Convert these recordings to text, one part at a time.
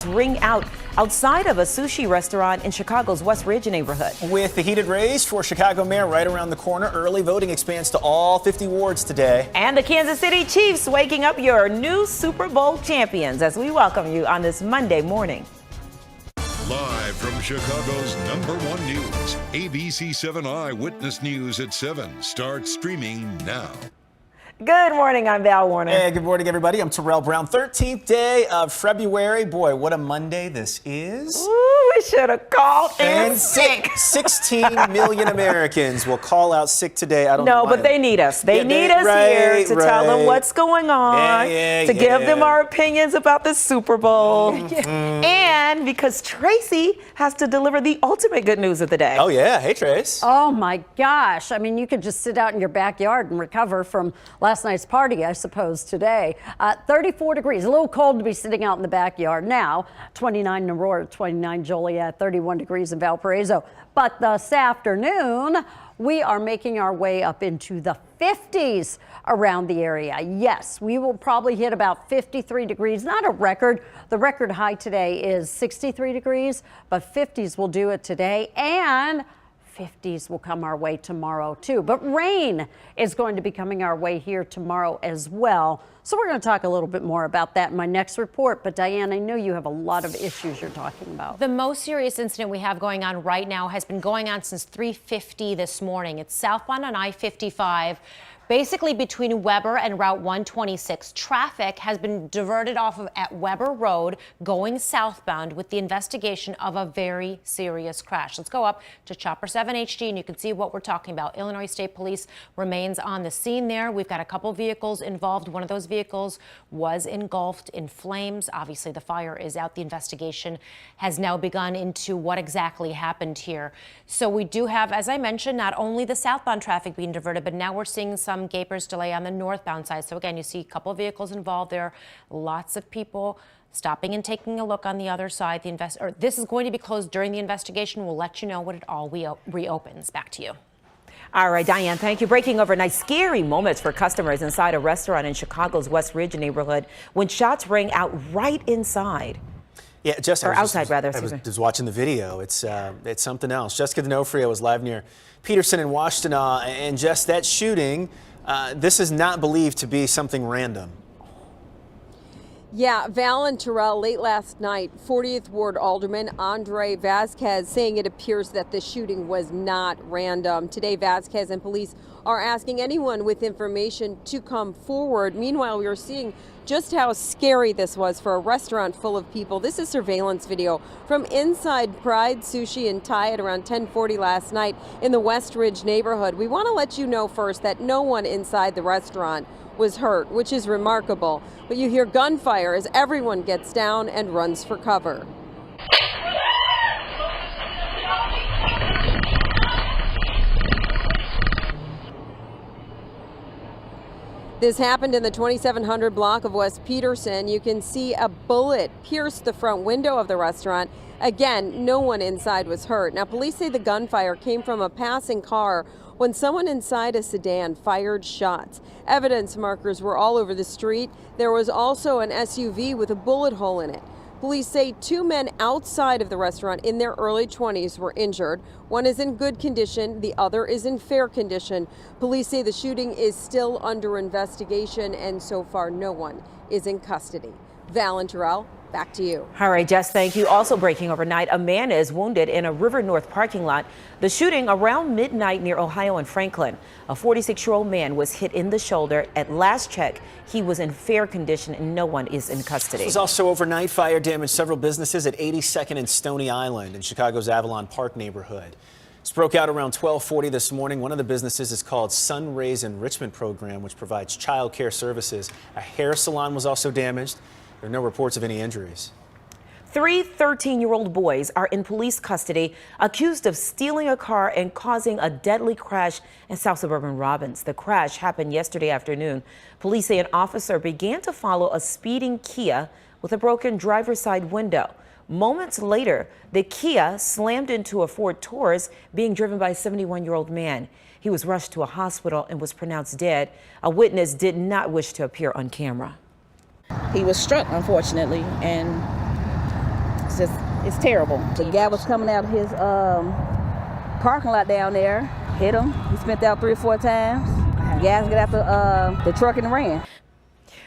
ring out outside of a sushi restaurant in Chicago's West Ridge neighborhood. With the heated race for Chicago mayor right around the corner, early voting expands to all 50 wards today. And the Kansas City Chiefs waking up your new Super Bowl champions as we welcome you on this Monday morning. Live from Chicago's #1 news, ABC7 Eyewitness News at 7 starts streaming now. Good morning, I'm Val Warner. Hey, good morning, everybody. I'm Terrell Brown. 13th day of February. Boy, what a Monday this is. Ooh, we should have called in sick. 16 million Americans will call out sick today. I don't know. No, but they need us. They need us here to tell them what's going on, to give them our opinions about the Super Bowl. And because Tracy has to deliver the ultimate good news of the day. Oh, yeah. Hey, Trace. Oh, my gosh. I mean, you could just sit out in your backyard and recover from last night's party, I suppose, today. 34 degrees, a little cold to be sitting out in the backyard now. 29 in Aurora, 29 Joliet, 31 degrees in Valparaiso. But this afternoon, we are making our way up into the 50s around the area. Yes, we will probably hit about 53 degrees, not a record. The record high today is 63 degrees, but 50s will do it today. And 50s will come our way tomorrow, too. But rain is going to be coming our way here tomorrow as well. So we're going to talk a little bit more about that in my next report. But Diane, I know you have a lot of issues you're talking about. The most serious incident we have going on right now has been going on since 3:50 this morning. It's southbound on I-55. Basically between Weber and Route 126, traffic has been diverted off of at Weber Road going southbound with the investigation of a very serious crash. Let's go up to Chopper 7 HD and you can see what we're talking about. Illinois State Police remains on the scene there. We've got a couple vehicles involved. One of those vehicles was engulfed in flames. Obviously the fire is out. The investigation has now begun into what exactly happened here. So we do have, as I mentioned, not only the southbound traffic being diverted, but now we're seeing some gapers delay on the northbound side. So again, you see a couple of vehicles involved there, lots of people stopping and taking a look on the other side. This is going to be closed during the investigation. We'll let you know when it all reopens. Back to you. All right, Diane, thank you. Breaking overnight, scary moments for customers inside a restaurant in Chicago's West Ridge neighborhood when shots rang out right inside. Yeah, Jessica. Or outside, rather. I was watching the video. It's something else. Jessica D'Onofrio was live near Peterson and Washtenaw, and just that shooting, this is not believed to be something random. Yeah, Val and Terrell, late last night, 40th Ward Alderman Andre Vasquez saying it appears that the shooting was not random. Today, Vasquez and police are asking anyone with information to come forward. Meanwhile, we are seeing just how scary this was for a restaurant full of people. This is surveillance video from inside Pride Sushi and Thai at around 10:40 last night in the West Ridge neighborhood. We want to let you know first that no one inside the restaurant was hurt, which is remarkable. But you hear gunfire as everyone gets down and runs for cover. This happened in the 2700 block of West Peterson. You can see a bullet pierce the front window of the restaurant. Again, no one inside was hurt. Now, police say the gunfire came from a passing car when someone inside a sedan fired shots. Evidence markers were all over the street. There was also an SUV with a bullet hole in it. Police say 2 men outside of the restaurant in their early 20s were injured. One is in good condition, the other is in fair condition. Police say the shooting is still under investigation, and so far no one is in custody. Val and Terrell, back to you. All right, Jess, thank you. Also breaking overnight, a man is wounded in a River North parking lot. The shooting around midnight near Ohio and Franklin. A 46-year-old man was hit in the shoulder. At last check, he was in fair condition and no one is in custody. This was also overnight. Fire damaged several businesses at 82nd and Stony Island in Chicago's Avalon Park neighborhood. This broke out around 12:40 this morning. One of the businesses is called Sun Rays Enrichment Program, which provides child care services. A hair salon was also damaged. There are no reports of any injuries. 3 13-year-old boys are in police custody accused of stealing a car and causing a deadly crash in South Suburban Robbins. The crash happened yesterday afternoon. Police say an officer began to follow a speeding Kia with a broken driver's side window. Moments later, the Kia slammed into a Ford Taurus being driven by a 71-year-old man. He was rushed to a hospital and was pronounced dead. A witness did not wish to appear on camera. He was struck, unfortunately, and it's terrible. The guy was coming out of his parking lot down there, hit him. He spent out 3 or 4 times. Guys got after the truck and ran.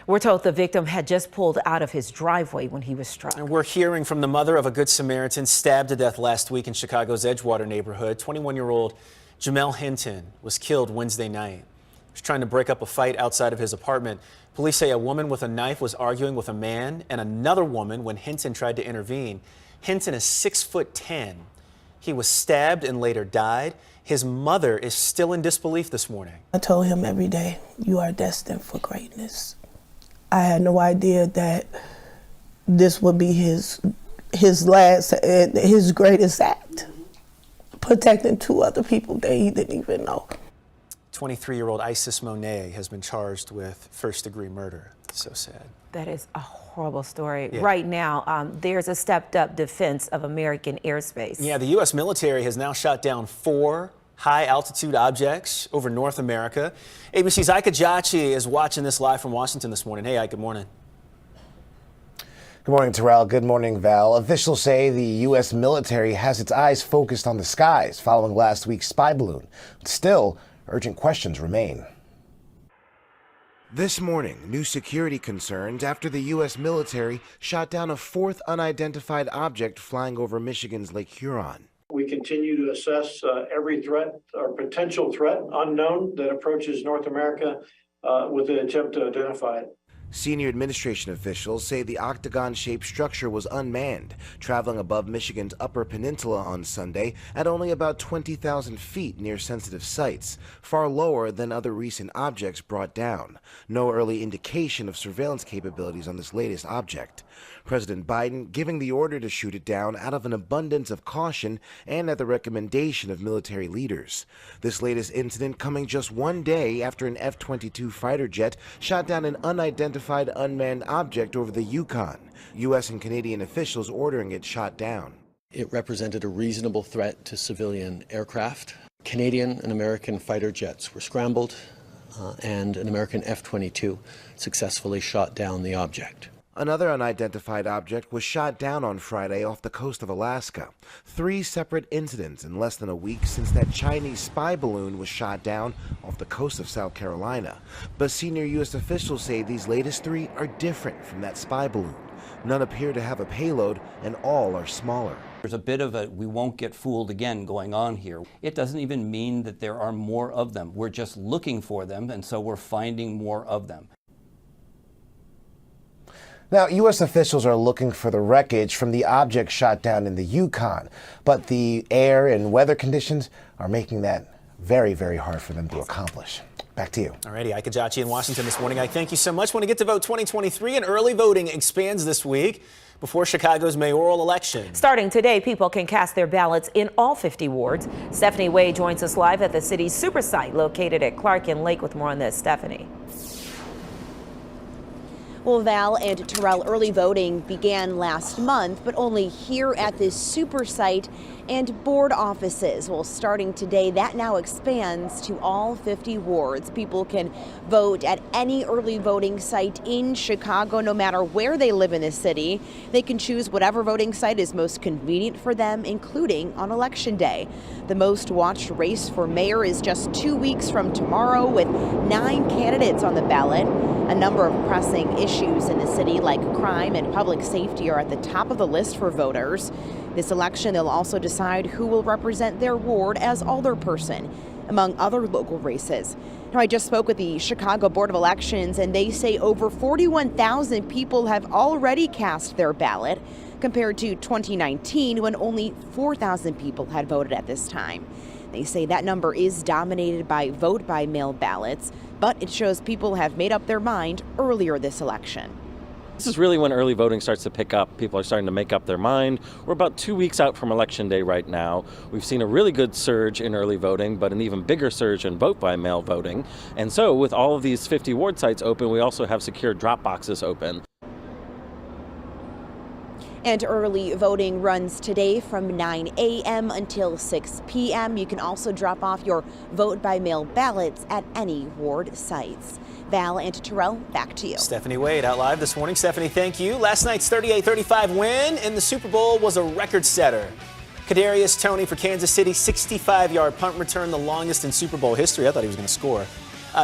We're told the victim had just pulled out of his driveway when he was struck. And we're hearing from the mother of a Good Samaritan stabbed to death last week in Chicago's Edgewater neighborhood. 21-year-old Jamel Hinton was killed Wednesday night. He was trying to break up a fight outside of his apartment. Police say a woman with a knife was arguing with a man and another woman when Hinton tried to intervene. Hinton is 6'10". He was stabbed and later died. His mother is still in disbelief this morning. I told him every day, you are destined for greatness. I had no idea that this would be his greatest act, protecting 2 other people that he didn't even know. 23-year-old Isis Monet has been charged with first-degree murder. So sad. That is a horrible story. Yeah. Right now, there's a stepped-up defense of American airspace. Yeah, the U.S. military has now shot down 4 high-altitude objects over North America. ABC's Ike Ajachi is watching this live from Washington this morning. Hey, Ike, good morning. Good morning, Terrell. Good morning, Val. Officials say the U.S. military has its eyes focused on the skies following last week's spy balloon. But still, urgent questions remain. This morning, new security concerns after the U.S. military shot down a 4th unidentified object flying over Michigan's Lake Huron. We continue to assess every threat or potential threat unknown that approaches North America with an attempt to identify it. Senior administration officials say the octagon-shaped structure was unmanned, traveling above Michigan's Upper Peninsula on Sunday at only about 20,000 feet near sensitive sites, far lower than other recent objects brought down. No early indication of surveillance capabilities on this latest object. President Biden giving the order to shoot it down out of an abundance of caution and at the recommendation of military leaders. This latest incident coming just 1 day after an F-22 fighter jet shot down an unidentified unmanned object over the Yukon. U.S. and Canadian officials ordering it shot down. It represented a reasonable threat to civilian aircraft. Canadian and American fighter jets were scrambled, and an American F-22 successfully shot down the object. Another unidentified object was shot down on Friday off the coast of Alaska. 3 separate incidents in less than a week since that Chinese spy balloon was shot down off the coast of South Carolina. But senior U.S. officials say these latest 3 are different from that spy balloon. None appear to have a payload, and all are smaller. There's a bit of a we won't get fooled again going on here. It doesn't even mean that there are more of them. We're just looking for them, and so we're finding more of them. Now, U.S. officials are looking for the wreckage from the object shot down in the Yukon, but the air and weather conditions are making that very, very hard for them to accomplish. Back to you. All righty, Ike Ajachi in Washington this morning. I thank you so much. When we get to vote 2023, and early voting expands this week before Chicago's mayoral election. Starting today, people can cast their ballots in all 50 wards. Stephanie Way joins us live at the city's super site located at Clark and Lake with more on this. Stephanie. Well, Val and Terrell, early voting began last month, but only here at this super site and board offices. Well, starting today, that now expands to all 50 wards. People can vote at any early voting site in Chicago, no matter where they live in the city. They can choose whatever voting site is most convenient for them, including on Election Day. The most watched race for mayor is just 2 weeks from tomorrow, with 9 candidates on the ballot. A number of pressing issues in the city, like crime and public safety, are at the top of the list for voters. This election, they'll also decide who will represent their ward as alderperson, among other local races. Now, I just spoke with the Chicago Board of Elections, and they say over 41,000 people have already cast their ballot, compared to 2019, when only 4,000 people had voted at this time. They say that number is dominated by vote-by-mail ballots, but it shows people have made up their mind earlier this election. This is really when early voting starts to pick up. People are starting to make up their mind. We're about 2 weeks out from Election Day right now. We've seen a really good surge in early voting, but an even bigger surge in vote-by-mail voting. And so with all of these 50 ward sites open, we also have secure drop boxes open. And early voting runs today from 9 a.m. until 6 p.m. You can also drop off your vote-by-mail ballots at any ward sites. Val and Terrell, back to you. Stephanie Wade out live this morning. Stephanie, thank you. Last night's 38-35 win in the Super Bowl was a record setter. Kadarius Toney for Kansas City, 65-yard punt return, the longest in Super Bowl history. I thought he was going to score.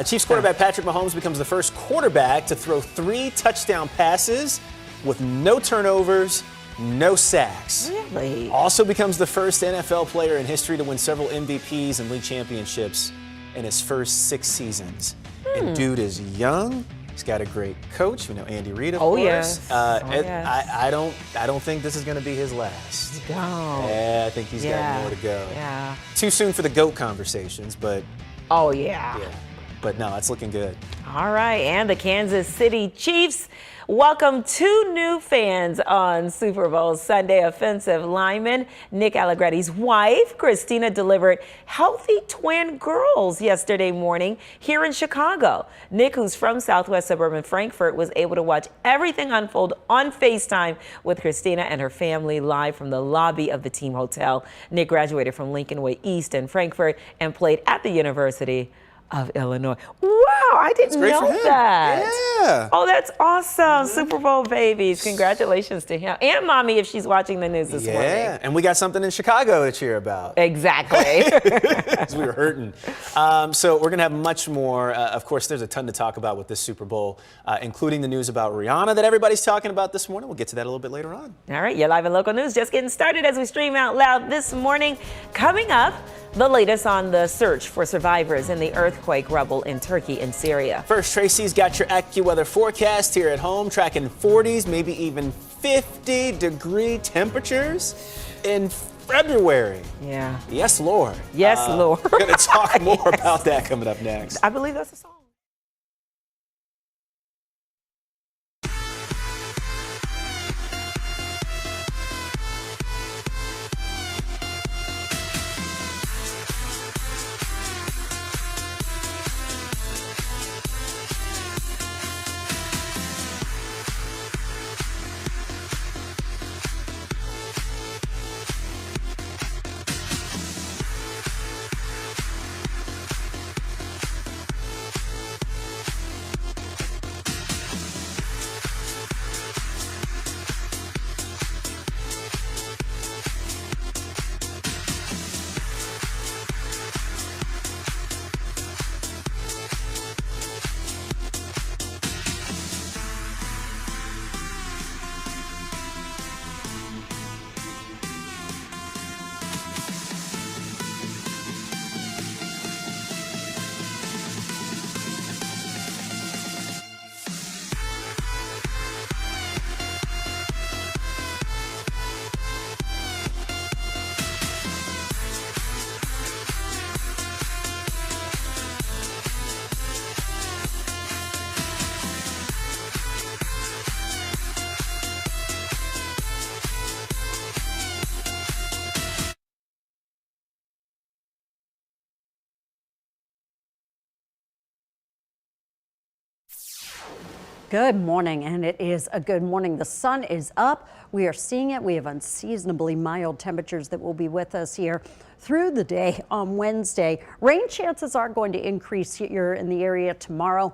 Chiefs quarterback Patrick Mahomes becomes the first quarterback to throw 3 touchdown passes with no turnovers, no sacks. Really? Also becomes the first NFL player in history to win several MVPs and league championships in his first 6 seasons. And dude is young. He's got a great coach. We know Andy Reid, of course. Yes. Yes. I don't think this is going to be his last. No. Yeah, I think he's got more to go. Yeah. Too soon for the GOAT conversations, but Oh, yeah. But no, it's looking good. All right, and the Kansas City Chiefs welcome 2 new fans on Super Bowl Sunday. Offensive lineman Nick Allegretti's wife, Christina, delivered healthy twin girls yesterday morning here in Chicago. Nick, who's from southwest suburban Frankfort, was able to watch everything unfold on FaceTime with Christina and her family live from the lobby of the team hotel. Nick graduated from Lincoln Way East in Frankfort and played at the University of Illinois. Wow, I didn't know that. Yeah. Oh, that's awesome. Super Bowl babies. Congratulations to him. And mommy, if she's watching the news this morning. Yeah, and we got something in Chicago to cheer about. Exactly. Because we were hurting. So we're going to have much more. Of course, there's a ton to talk about with this Super Bowl, including the news about Rihanna that everybody's talking about this morning. We'll get to that a little bit later on. All right, your live and local news just getting started as we stream out loud this morning. Coming up, the latest on the search for survivors in the earthquake rubble in Turkey and Syria. First, Tracy's got your AccuWeather forecast here at home, tracking 40s, maybe even 50-degree temperatures in February. Yeah. Yes, Lord. Yes, Lord. We're going to talk more about that coming up next. I believe that's a song. Good morning, and it is a good morning. The sun is up. We are seeing it. We have unseasonably mild temperatures that will be with us here through the day on Wednesday. Rain chances are going to increase here in the area tomorrow.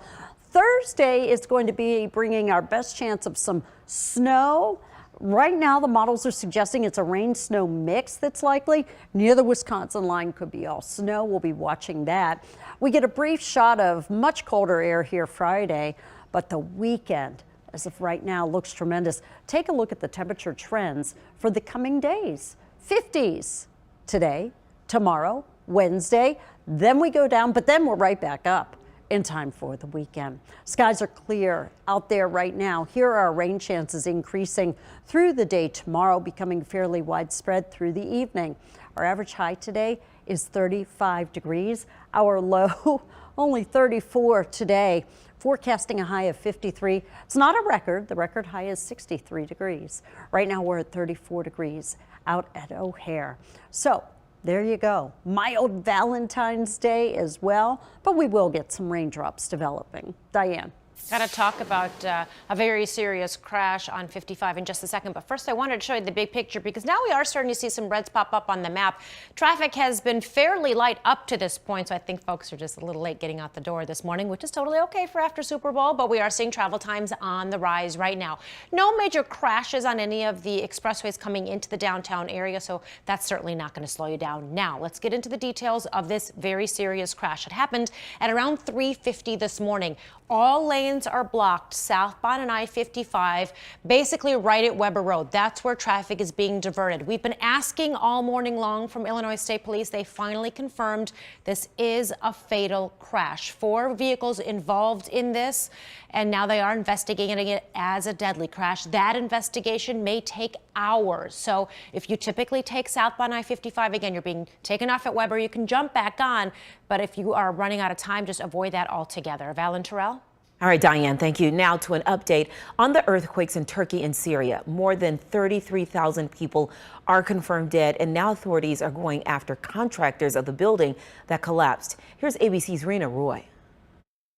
Thursday is going to be bringing our best chance of some snow. Right now, the models are suggesting it's a rain-snow mix that's likely. Near the Wisconsin line could be all snow. We'll be watching that. We get a brief shot of much colder air here Friday, but the weekend, as of right now, looks tremendous. Take a look at the temperature trends for the coming days. 50s today, tomorrow, Wednesday. Then we go down, but then we're right back up in time for the weekend. Skies are clear out there right now. Here are our rain chances increasing through the day tomorrow, becoming fairly widespread through the evening. Our average high today is 35 degrees. Our low, only 34 today. Forecasting a high of 53. It's not a record. The record high is 63 degrees. Right now we're at 34 degrees out at O'Hare. So there you go. Mild Valentine's Day as well, but we will get some raindrops developing. Diane. Got to talk about a very serious crash on 55 in just a second. But first, I wanted to show you the big picture because now we are starting to see some reds pop up on the map. Traffic has been fairly light up to this point, so I think folks are just a little late getting out the door this morning, which is totally okay for after Super Bowl. But we are seeing travel times on the rise right now. No major crashes on any of the expressways coming into the downtown area, so that's certainly not going to slow you down. Now, let's get into the details of this very serious crash. It happened at around 3:50 this morning. All lanes are blocked southbound on I-55, basically right at Weber Road. That's where traffic is being diverted. We've been asking all morning long from Illinois State Police. They finally confirmed this is a fatal crash. 4 vehicles involved in this, and now they are investigating it as a deadly crash. That investigation may take hours. So if you typically take southbound I-55, again, you're being taken off at Weber, you can jump back on. But if you are running out of time, just avoid that altogether. Val and Terrell? All right, Diane, thank you. Now to an update on the earthquakes in Turkey and Syria. More than 33,000 people are confirmed dead, and now authorities are going after contractors of the building that collapsed. Here's ABC's Rena Roy.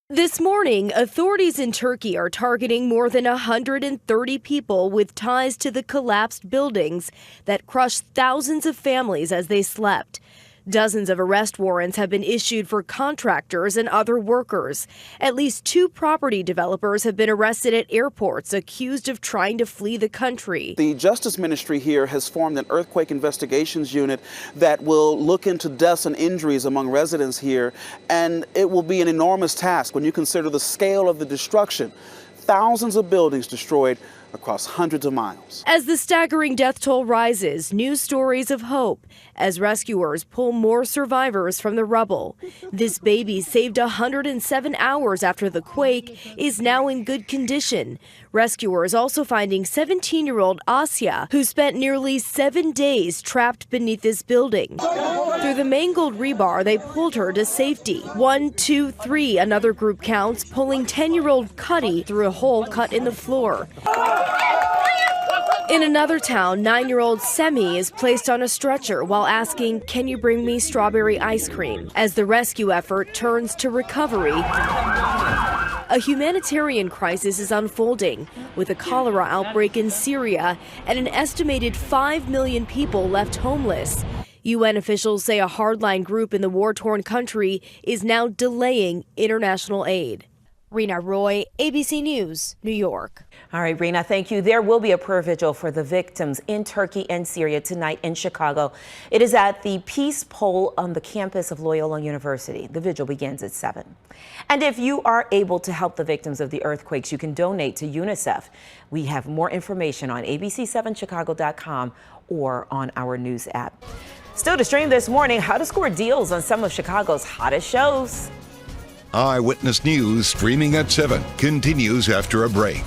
This morning, authorities in Turkey are targeting more than 130 people with ties to the collapsed buildings that crushed thousands of families as they slept. Dozens of arrest warrants have been issued for contractors and other workers. At least 2 property developers have been arrested at airports accused of trying to flee the country. The Justice Ministry here has formed an earthquake investigations unit that will look into deaths and injuries among residents here, and it will be an enormous task when you consider the scale of the destruction. Thousands of buildings destroyed across hundreds of miles. As the staggering death toll rises, new stories of hope as rescuers pull more survivors from the rubble. This baby, saved 107 hours after the quake, is now in good condition. Rescuers also finding 17-year-old Asya, who spent nearly 7 days trapped beneath this building. Through the mangled rebar, they pulled her to safety. 1, 2, 3, another group counts, pulling 10-year-old Cuddy through a hole cut in the floor. In another town, 9-year-old Semi is placed on a stretcher while asking, "Can you bring me strawberry ice cream?" As the rescue effort turns to recovery, a humanitarian crisis is unfolding with a cholera outbreak in Syria and an estimated 5 million people left homeless. UN officials say a hardline group in the war-torn country is now delaying international aid. Rena Roy, ABC News, New York. All right, Rena, thank you. There will be a prayer vigil for the victims in Turkey and Syria tonight in Chicago. It is at the Peace Pole on the campus of Loyola University. The vigil begins at 7. And if you are able to help the victims of the earthquakes, you can donate to UNICEF. We have more information on ABC7Chicago.com or on our news app. Still to stream this morning, how to score deals on some of Chicago's hottest shows. Eyewitness News streaming at 7 continues after a break.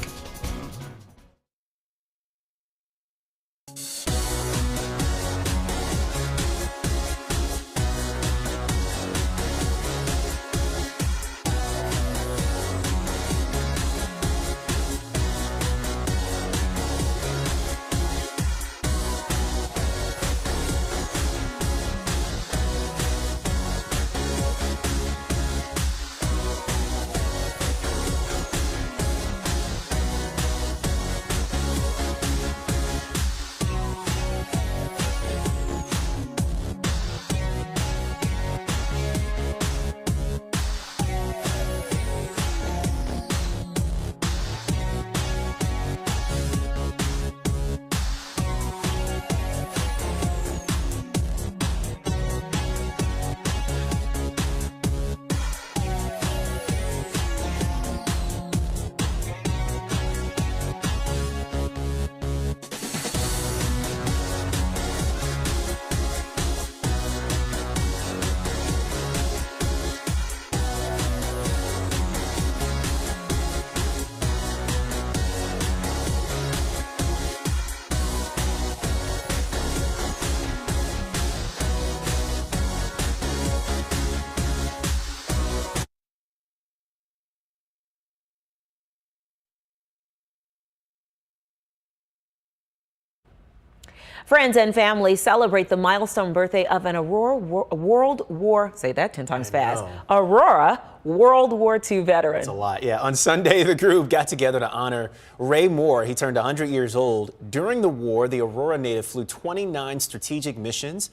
Friends and family celebrate the milestone birthday of an World War, say that 10 times fast, Aurora World War II veteran. That's a lot, yeah. On Sunday, the group got together to honor Ray Moore. He turned 100 years old. During the war, the Aurora native flew 29 strategic missions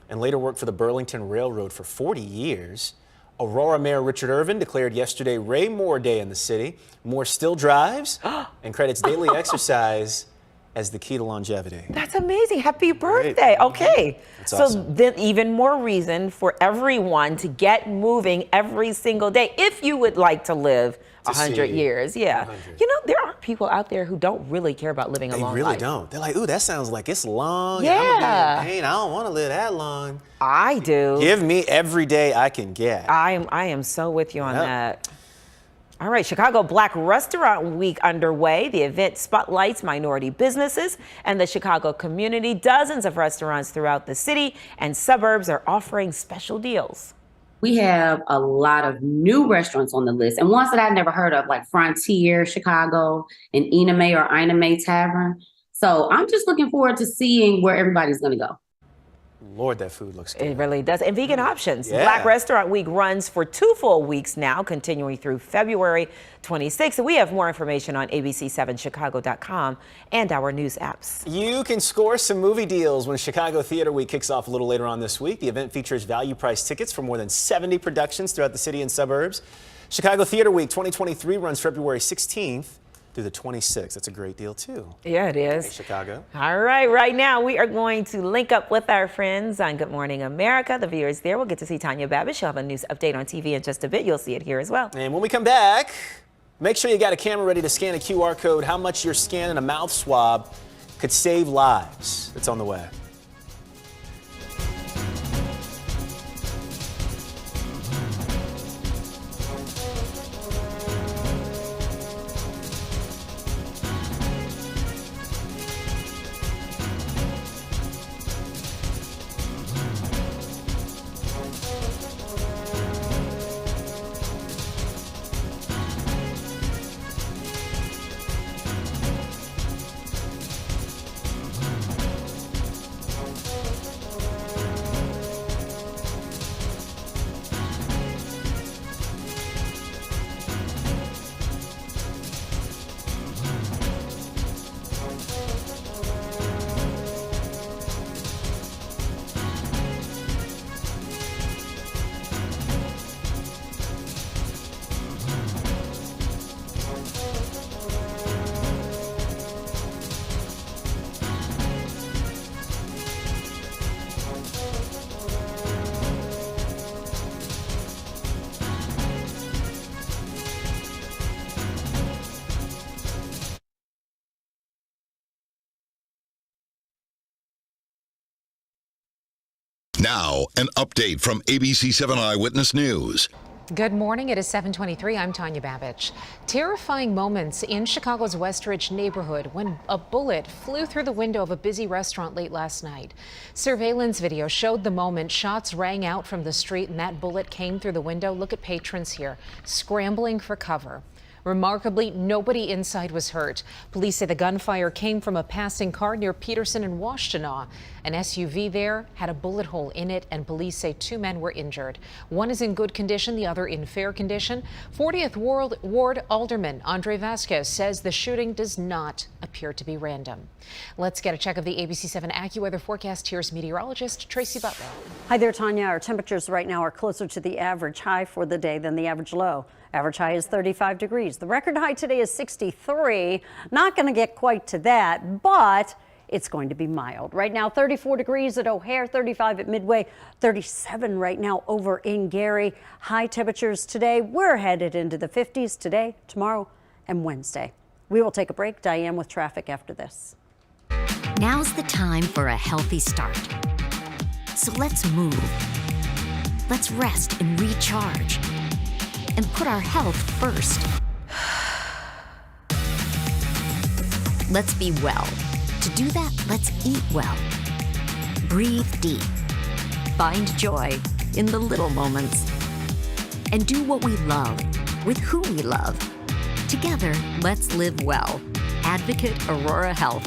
and later worked for the Burlington Railroad for 40 years. Aurora Mayor Richard Irvin declared yesterday Ray Moore Day in the city. Moore still drives and credits daily exercise as the key to longevity. That's amazing. Happy birthday. Okay. That's so awesome. then even more reason for everyone to get moving every single day if you would like to live 100 years. Yeah. 100. You know, there are people out there who don't really care about living a long life. They really don't. They're like, ooh, that sounds like it's long. Yeah. I'm gonna be in pain. I don't want to live that long. I do. Give me every day I can get. I am so with you on that. All right, Chicago Black Restaurant Week underway. The event spotlights minority businesses and the Chicago community. Dozens of restaurants throughout the city and suburbs are offering special deals. We have a lot of new restaurants on the list and ones that I've never heard of, like Frontier Chicago and Ina May Tavern. So I'm just looking forward to seeing where everybody's going to go. Lord, that food looks good. It really does. And vegan options. Yeah. Black Restaurant Week runs for 2 full weeks now, continuing through February 26th. And we have more information on ABC7Chicago.com and our news apps. You can score some movie deals when Chicago Theater Week kicks off a little later on this week. The event features value price tickets for more than 70 productions throughout the city and suburbs. Chicago Theater Week 2023 runs February 16th through the 26th. That's a great deal, too. Yeah, it is. Hey, Chicago. All right, right now we are going to link up with our friends on Good Morning America. The viewers there will get to see Tanya Babish. She'll have a news update on TV in just a bit. You'll see it here as well. And when we come back, make sure you got a camera ready to scan a QR code. How much your scanning a mouth swab could save lives. It's on the way. Now, an update from ABC7 Eyewitness News. Good morning. It is 7:23. I'm Tanya Babish. Terrifying moments in Chicago's Westridge neighborhood when a bullet flew through the window of a busy restaurant late last night. Surveillance video showed the moment shots rang out from the street and that bullet came through the window. Look at patrons here scrambling for cover. Remarkably, nobody inside was hurt. Police say the gunfire came from a passing car near Peterson and Washtenaw. An SUV there had a bullet hole in it, and police say 2 men were injured. One is in good condition, the other in fair condition. 40th Ward Alderman Andre Vasquez says the shooting does not appear to be random. Let's get a check of the ABC7 AccuWeather forecast. Here's meteorologist Tracy Butler. Hi there, Tanya. Our temperatures right now are closer to the average high for the day than the average low. Average high is 35 degrees. The record high today is 63. Not going to get quite to that, but it's going to be mild. Right now, 34 degrees at O'Hare, 35 at Midway, 37 right now over in Gary. High temperatures today. We're headed into the 50s today, tomorrow, and Wednesday. We will take a break. Diane with traffic after this. Now's the time for a healthy start. So let's move. Let's rest and recharge. And put our health first. Let's be well. To do that, let's eat well. Breathe deep. Find joy in the little moments. And do what we love with who we love. Together, let's live well. Advocate Aurora Health.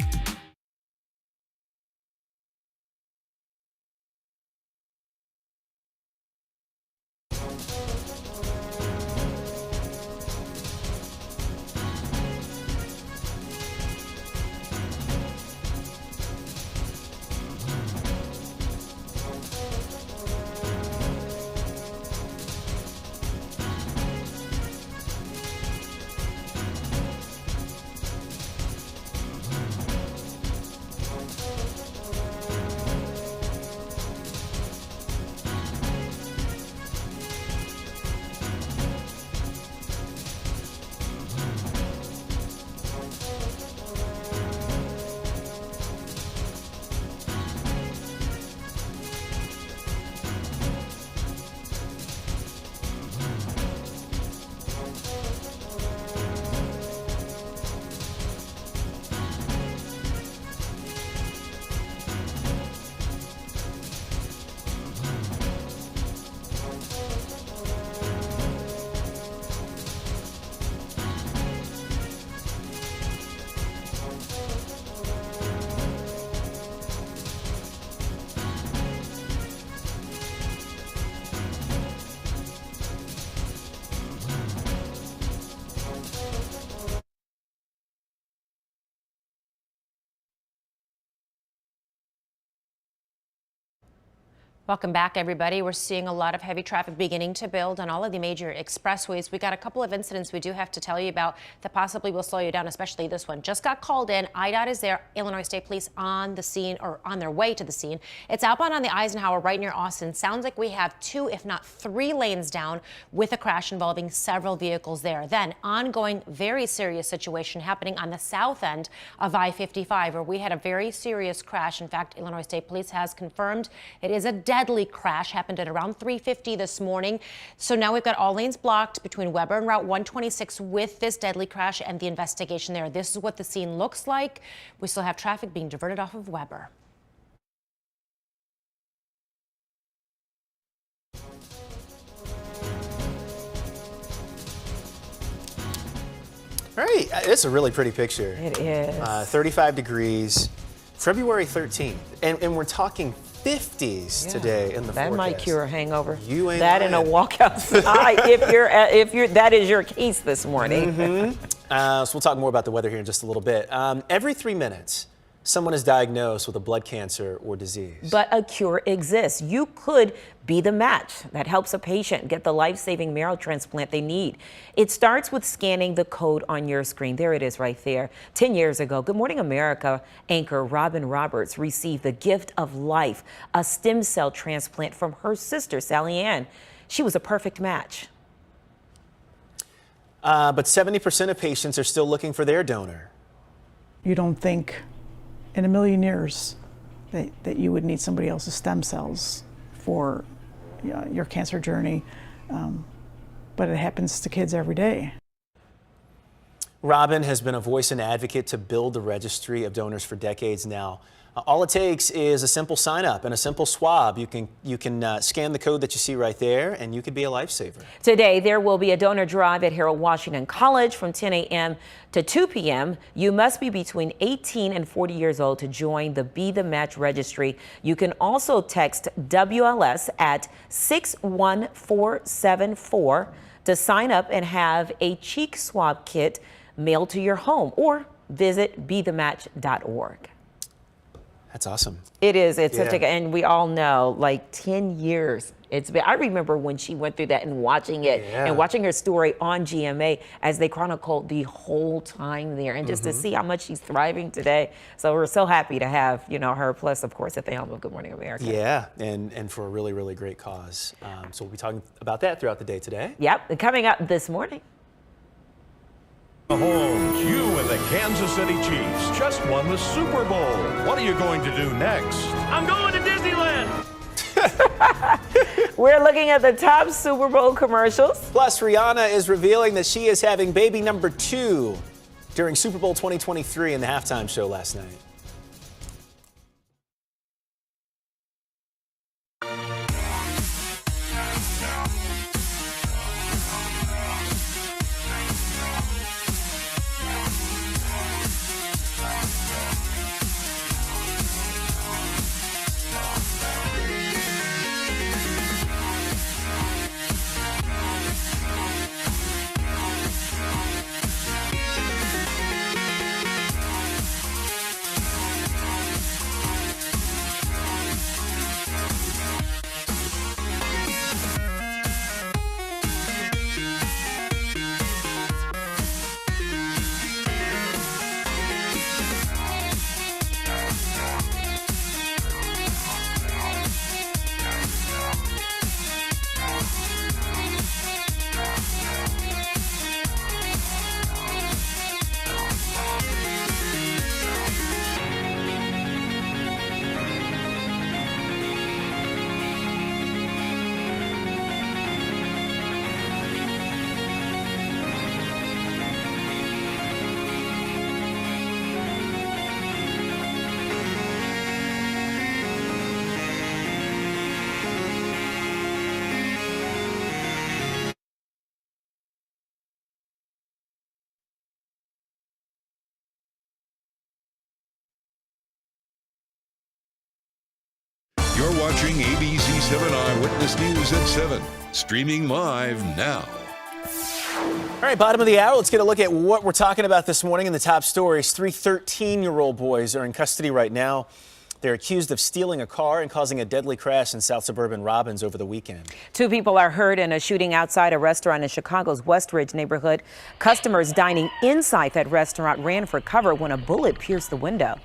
Welcome back, everybody. We're seeing a lot of heavy traffic beginning to build on all of the major expressways. We got a couple of incidents we do have to tell you about that possibly will slow you down, especially this one. Just got called in. IDOT is there. Illinois State Police on the scene, or on their way to the scene. It's outbound on the Eisenhower right near Austin. Sounds like we have 2, if not 3 lanes down with a crash involving several vehicles there. Then ongoing, very serious situation happening on the south end of I-55, where we had a very serious crash. In fact, Illinois State Police has confirmed it is a deadly crash, happened at around 3:50 this morning. So now we've got all lanes blocked between Weber and Route 126 with this deadly crash and the investigation there. This is what the scene looks like. We still have traffic being diverted off of Weber. All right, it's a really pretty picture. It is. 35 degrees, February 13th, and we're talking 50s today in the forecast. That might cure a hangover. You ain't that lying. and a walk outside if you're that is your case this morning. So we'll talk more about the weather here in just a little bit. Every 3 minutes, someone is diagnosed with a blood cancer or disease. But a cure exists. You could be the match that helps a patient get the life-saving marrow transplant they need. It starts with scanning the code on your screen. There it is right there. 10 years ago, Good Morning America anchor Robin Roberts received the gift of life, a stem cell transplant from her sister, Sally Ann. She was a perfect match. But 70% of patients are still looking for their donor. You don't think in a million years that you would need somebody else's stem cells for your cancer journey, but it happens to kids every day. Robin has been a voice and advocate to build the registry of donors for decades now. All it takes is a simple sign up and a simple swab. You can scan the code that you see right there, and you could be a lifesaver. Today, there will be a donor drive at Harold Washington College from 10 a.m. to 2 p.m. You must be between 18 and 40 years old to join the Be the Match registry. You can also text WLS at 61474 to sign up and have a cheek swab kit mailed to your home, or visit bethematch.org. That's awesome. It is. It's such a, and we all know, like 10 years it's been. I remember when she went through that and watching it and watching her story on GMA as they chronicled the whole time there, and just to see how much she's thriving today. So we're so happy to have, her, plus of course at the helm of Good Morning America. Yeah, and for a really, really great cause. So we'll be talking about that throughout the day today. Yep, coming up this morning. Mahomes, you and the Kansas City Chiefs just won the Super Bowl. What are you going to do next? I'm going to Disneyland. We're looking at the top Super Bowl commercials. Plus, Rihanna is revealing that she is having baby number 2 during Super Bowl 2023 in the halftime show last night. You're watching ABC7 Eyewitness News at 7, streaming live now. All right, bottom of the hour, let's get a look at what we're talking about this morning in the top stories. 3 13-year-old boys are in custody right now. They're accused of stealing a car and causing a deadly crash in south suburban Robbins over the weekend. 2 people are hurt in a shooting outside a restaurant in Chicago's Westridge neighborhood. Customers dining inside that restaurant ran for cover when a bullet pierced the window.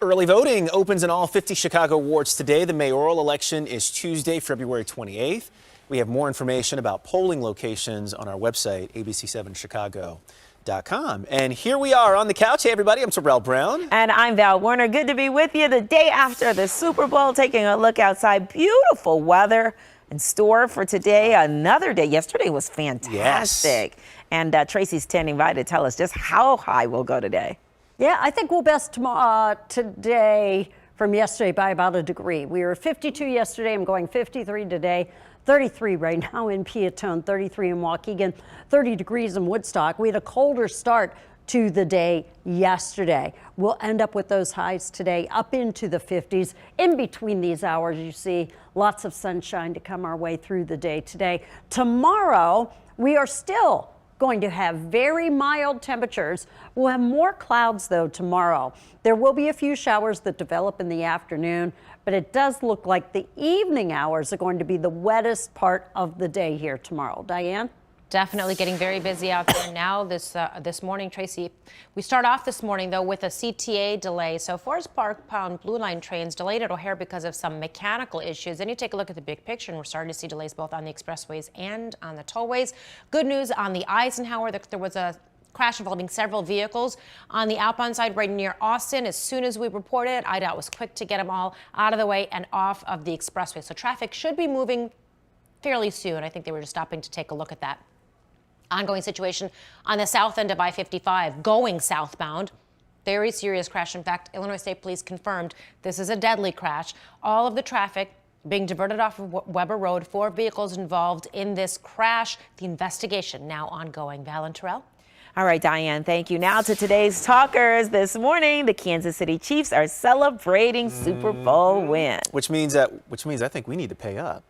Early voting opens in all 50 Chicago wards today. The mayoral election is Tuesday, February 28th. We have more information about polling locations on our website, ABC7Chicago.com. And here we are on the couch. Hey, everybody, I'm Terrell Brown. And I'm Val Warner. Good to be with you the day after the Super Bowl. Taking a look outside. Beautiful weather in store for today. Another day. Yesterday was fantastic. Yes. And Tracy's standing by to tell us just how high we'll go today. Yeah, I think we'll best today from yesterday by about a degree. We were 52 yesterday. I'm going 53 today. 33 right now in Peatone, 33 in Waukegan, 30 degrees in Woodstock. We had a colder start to the day yesterday. We'll end up with those highs today up into the 50s. In between these hours, you see lots of sunshine to come our way through the day today. Tomorrow, we are still going to have very mild temperatures. We'll have more clouds, though, tomorrow. There will be a few showers that develop in the afternoon, but it does look like the evening hours are going to be the wettest part of the day here tomorrow. Diane? Definitely getting very busy out there now this morning, Tracy. We start off this morning, though, with a CTA delay. So Forest Park Pound Blue Line trains delayed at O'Hare because of some mechanical issues. Then you take a look at the big picture, and we're starting to see delays both on the expressways and on the tollways. Good news on the Eisenhower, there was a crash involving several vehicles on the outbound side right near Austin. As soon as we reported it, IDOT was quick to get them all out of the way and off of the expressway. So traffic should be moving fairly soon. I think they were just stopping to take a look at that. Ongoing situation on the south end of I-55 going southbound. Very serious crash. In fact, Illinois State Police confirmed this is a deadly crash. All of the traffic being diverted off of Weber Road. 4 vehicles involved in this crash. The investigation now ongoing. Val and Terrell. All right, Diane, thank you. Now to today's talkers. This morning, the Kansas City Chiefs are celebrating Super Bowl win. Which means I think we need to pay up.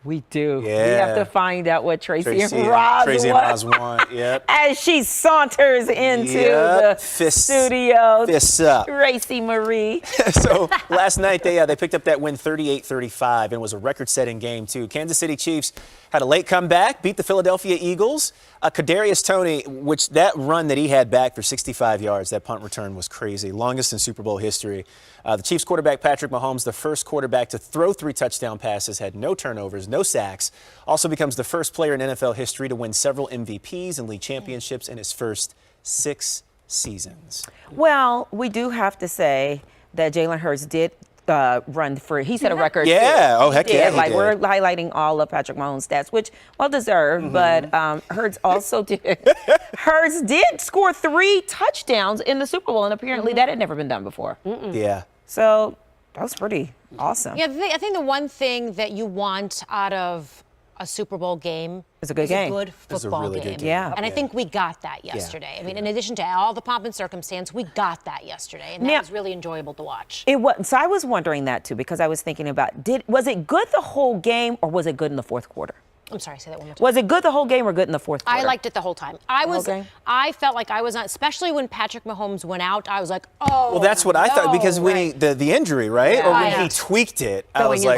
We do. Yeah. We have to find out what Tracy and Roz want. Yep. As she saunters into the studio. Fists up. Tracy Marie. So last night they picked up that win 38-35 and it was a record-setting game too. Kansas City Chiefs had a late comeback, beat the Philadelphia Eagles. Kadarius Toney, which that run that he had back for 65 yards, that punt return was crazy, longest in Super Bowl history. The Chiefs quarterback Patrick Mahomes, the first quarterback to throw 3 touchdown passes, had no turnovers, no sacks. Also becomes the first player in NFL history to win several MVPs and league championships in his first 6 seasons. Well, we do have to say that Jalen Hurts did run for, he set a record. Yeah, too. oh heck yeah, he like did. We're highlighting all of Patrick Mahomes' stats, which well deserved, but Hurts also did. Hurts did score 3 touchdowns in the Super Bowl, and apparently that had never been done before. Yeah. So that was pretty awesome. Yeah, I think the one thing that you want out of a Super Bowl game is a good game. A good football game. Yeah. And I think we got that yesterday. I mean, in addition to all the pomp and circumstance, we got that yesterday. And that was really enjoyable to watch. It was. So I was wondering that too, because I was thinking about, was it good the whole game or was it good in the fourth quarter? I'm sorry, say that one more time. Was it good the whole game or good in the fourth quarter? I liked it the whole time. I felt like I was not, especially when Patrick Mahomes went out, I was like, oh. Well, that's what I thought, because when the injury, right? Yeah. Or when he tweaked it, I was like,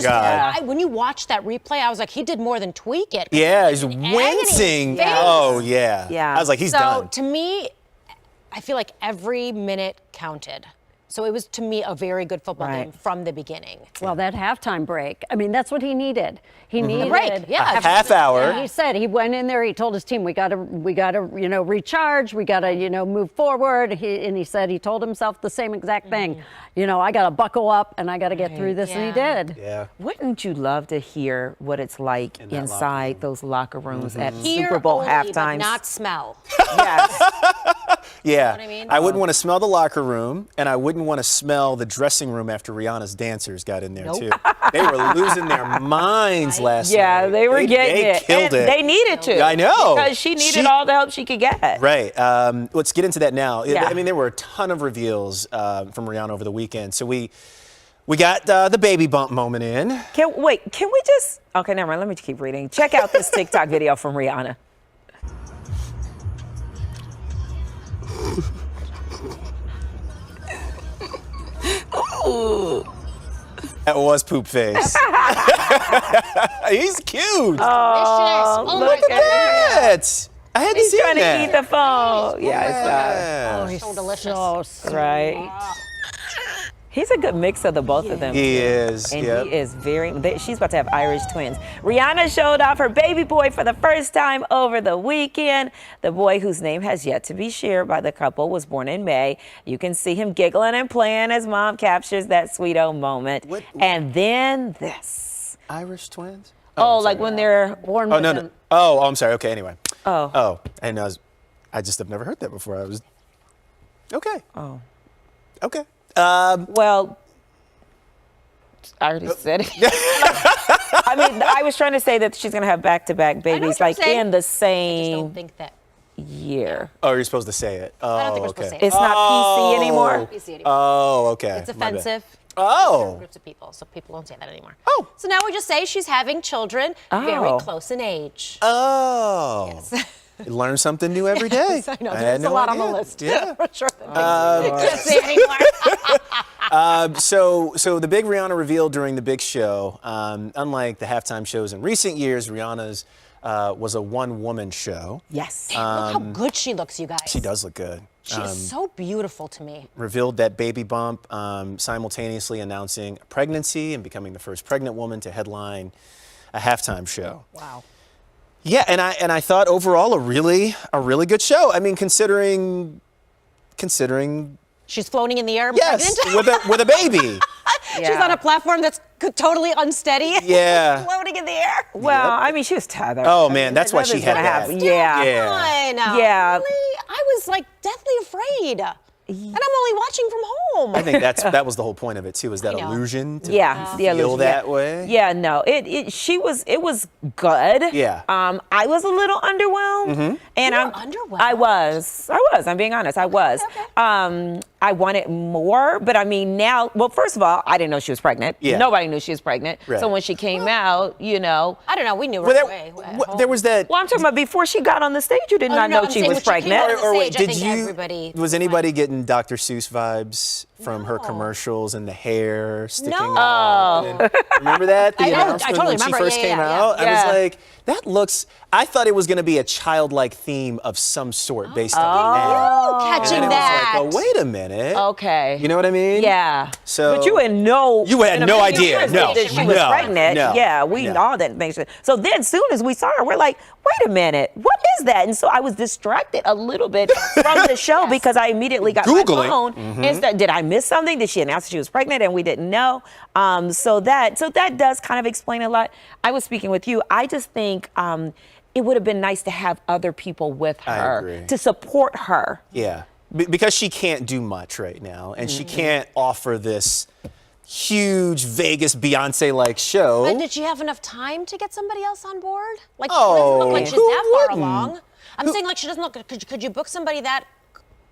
God. When you watch that replay, I was like, he did more than tweak it. Yeah, he's wincing. Oh, yeah. I was like, he's done. So to me, I feel like every minute counted. So it was, to me, a very good football game from the beginning. Well, that halftime break, I mean, that's what he needed. He needed a break, a half hour. He said, he went in there, he told his team, we got to, recharge, we got to, move forward. He said, he told himself the same exact thing. I got to buckle up and I got to get through this, and he did. Yeah. Wouldn't you love to hear what it's like inside those locker rooms at Hear Super Bowl only, halftime? But not smell. Yes. Yeah, what I mean? I wouldn't want to smell the locker room, and I wouldn't want to smell the dressing room after Rihanna's dancers got in there, too. They were losing their minds last night. Yeah, they were getting it. Killed it. They needed to. I know. Because she needed all the help she could get. Right. Let's get into that now. Yeah. I mean, there were a ton of reveals from Rihanna over the weekend. So we got the baby bump moment in. Can we just, okay, never mind. Let me keep reading. Check out this TikTok video from Rihanna. That was poop face. He's cute. Oh, Look at that. I hadn't He's seen trying that. to eat the phone. Yeah, Oh, he's so delicious. so right. He's a good mix of the both of them. He is. And yep. he is she's about to have Irish twins. Rihanna showed off her baby boy for the first time over the weekend. The boy, whose name has yet to be shared by the couple, was born in May. You can see him giggling and playing as mom captures that sweet old moment. And then this. Irish twins? Oh, like when they're born Oh, with no, them. no. Oh, I'm sorry. Okay, anyway. Oh. Oh, and I just have never heard that before. Okay. Oh. Okay. Well, I already said it. I mean, I was trying to say that she's going to have back-to-back babies, like in the same I just don't think that. year. Oh, you're supposed to say it. Oh, I don't think we're okay. supposed to say it. It's not PC anymore. PC anymore. Oh, okay. It's My bad. offensive. Oh. Groups of people, so people don't say that anymore. Oh. So now we just say she's having children very close in age. Oh. Yes. You learn something new every day. Yes, I know. I There's had a no lot on idea. the list. Yeah. For sure. Can't say anymore. So the big Rihanna reveal during the big show, unlike the halftime shows in recent years, Rihanna's was a one-woman show. Yes. Look how good she looks, you guys. She does look good. She is so beautiful to me. Revealed that baby bump, simultaneously announcing a pregnancy and becoming the first pregnant woman to headline a halftime show. Wow. Yeah, and I thought overall a really good show. I mean, considering she's floating in the air. Yes, pregnant. with a baby. She's on a platform that's totally unsteady. Yeah. Floating in the air. Well, I mean, she was tethered. Oh man, that's why she had gonna that. happen. Yeah. Yeah. Yeah. Really? I was like deathly afraid. And I'm only watching from home. I think that was the whole point of it too, is that illusion to the feel illusion, that way. Yeah, no, it was good. Yeah. I was a little underwhelmed, and underwhelmed. I was. I'm being honest. I was. Okay. I wanted more, but I mean now. Well, first of all, I didn't know she was pregnant. Yeah. Nobody knew she was pregnant. Right. So when she came out, I don't know. We knew right away. There was that. Well, I'm talking about before she got on the stage. You did not know she was pregnant. Was anybody getting Dr. Seuss vibes from her commercials and the hair sticking out? And remember that? The announcement I totally when she remember. first came out? Yeah. I was like, that looks. I thought it was going to be a childlike theme of some sort based on that. Catching and that. I was like, oh, wait a minute. Okay. You know what I mean? Yeah. So, but you had no idea. No. That she was pregnant. No. Yeah, we all didn't think so. So then, as soon as we saw her, we're like, wait a minute, what is that? And so I was distracted a little bit from the show because I immediately got Googling. my phone. And did I miss something? Did she announce that she was pregnant and we didn't know? So that does kind of explain a lot. I was speaking with you. I just think it would have been nice to have other people with her to support her. Yeah. Because she can't do much right now, and she can't offer this huge Vegas Beyonce-like show. But did she have enough time to get somebody else on board? Like, Oh, she doesn't look like she's who that far wouldn't? along. I'm saying like she doesn't look. Could you book somebody that?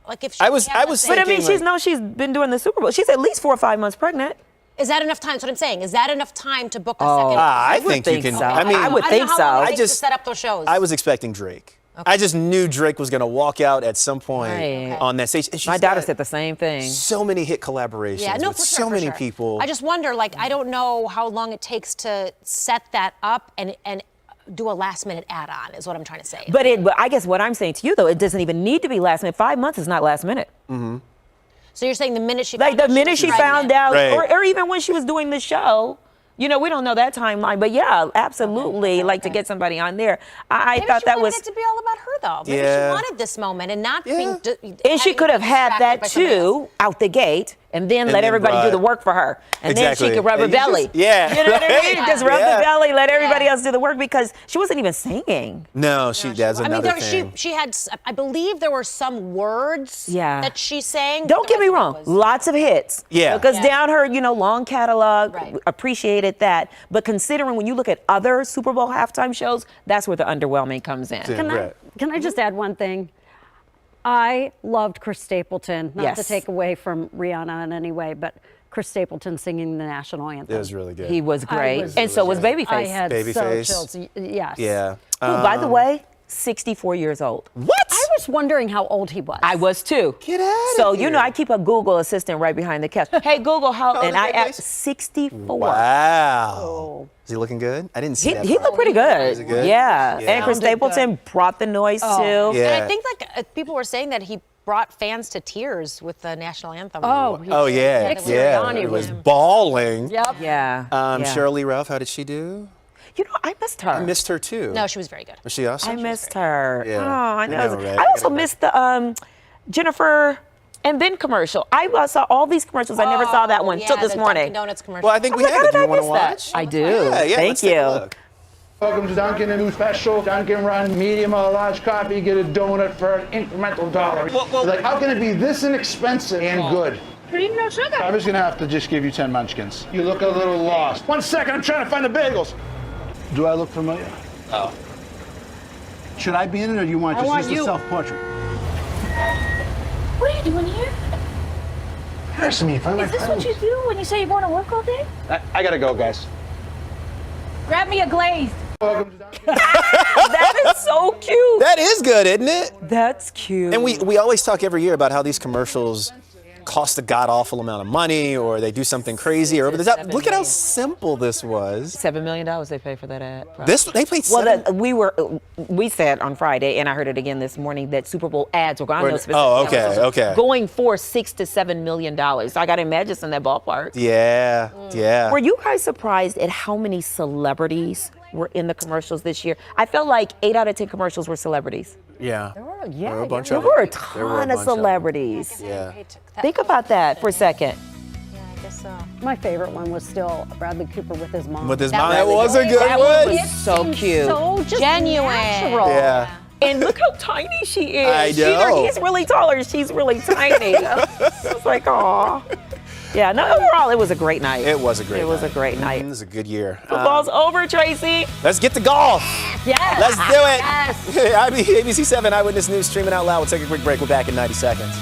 Like if she I was But I mean, she's been doing the Super Bowl. She's at least 4 or 5 months pregnant. Is that enough time? That's what I'm saying. Is that enough time to book a Oh, second? I think you can. so. I mean, I would think don't know how long so. it takes to set up those shows. I was expecting Drake. I just knew Drake was going to walk out at some point Right. on that stage. And she's My daughter got said the same thing. so many hit collaborations Yeah, no, with for so sure, for many sure. people. I just wonder, like, I don't know how long it takes to set that up and do a last-minute add-on, is what I'm trying to say. But I guess what I'm saying to you, though, it doesn't even need to be last minute. 5 months is not last minute. So you're saying the minute she Like the minute she found out, Right. or even when she was doing the show, we don't know that timeline. But yeah, absolutely, like to get somebody on there. I Maybe thought she that wanted was. it to be all about her, though. Maybe Yeah. she wanted this moment and not being. And she could have had that too out the gate, and then let then everybody do brought- the work for her, and then Exactly. she could rub her And you just- belly. yeah, You know what I mean? right? Just rub Yeah. the belly, let everybody else do the work because she wasn't even singing. No, that's I mean, another thing. she had. I believe there were some words Yeah. that she sang. Don't get me wrong, lots of hits. Yeah. Because down her, long catalog, appreciated that. But considering when you look at other Super Bowl halftime shows, that's where the underwhelming comes in. Can I just add one thing? I loved Chris Stapleton, not to Yes. take away from Rihanna in any way, but Chris Stapleton singing the national anthem. It was really good. He was great. And so was Babyface. I had so Babyface. chills. Yes. Yeah. Who, by the way, 64 years old. What? I was wondering how old he was. I was too. Get out of So, here. you know, I keep a Google assistant right behind the couch. Hey, Google, how? And I asked 64. Wow. Oh. Is he looking good? I didn't see that. He looked pretty good. Is it good? Yeah. Yeah. And Chris Stapleton brought the noise too. Yeah. And I think people were saying that he brought fans to tears with the national anthem. Oh yeah. Yeah. It was bawling. Yep. Yeah. Cheryl Lee Ralph, how did she do? You know, I missed her. I missed her too. No, she was very good. Was she awesome? I missed her. Yeah. Oh, I know. right? I also missed the Jennifer and Ben commercial. I saw all these commercials. I never saw that one till this morning. Dunkin' Donuts commercial. Well, I think we have it. Do you want to watch? I do. Yeah, Thank let's take a you. look. Welcome to Dunkin', a new special. Dunkin' run, medium or large coffee, get a donut for an incremental $1. Like, how can it be this inexpensive and good? Cream, no sugar. I'm just gonna have to just give you 10 munchkins. You look a little lost. 1 second, I'm trying to find the bagels. Do I look familiar? Oh. Should I be in it, or do you want just a self-portrait? What are you doing here? Curse me, find my Is this friends. what you do when you say you're going to work all day? I gotta go, guys. Grab me a glaze. That is so cute. That is good, isn't it? That's cute. And we always talk every year about how these commercials cost a god-awful amount of money, or they do something crazy or over the top. Look at how simple this was. $7 million they pay for that ad. They paid we said on Friday, and I heard it again this morning, that Super Bowl ads were going. Okay. Going for $6 to $7 million. I got to imagine it's in that ballpark. Yeah. Were you guys surprised at how many celebrities were in the commercials this year? I felt like 8 out of 10 commercials were celebrities. Yeah. There were a bunch there of were a them. There were a ton of bunch of them. celebrities. Yeah. Think about that for a second. I guess so. My favorite one was still Bradley Cooper with his mom. With his mom, that was a good That one. was so cute. So just Genuine. natural. Yeah. And look how tiny she is. I know. He's really taller. She's really tiny. It's like, aw. Yeah, no, overall, it was a great night. It was a great night. It was a great night. It was a good year. Football's over, Tracy. Let's get to golf. Yes. Let's do it. Yes. ABC7 Eyewitness News streaming out loud. We'll take a quick break. We're back in 90 seconds.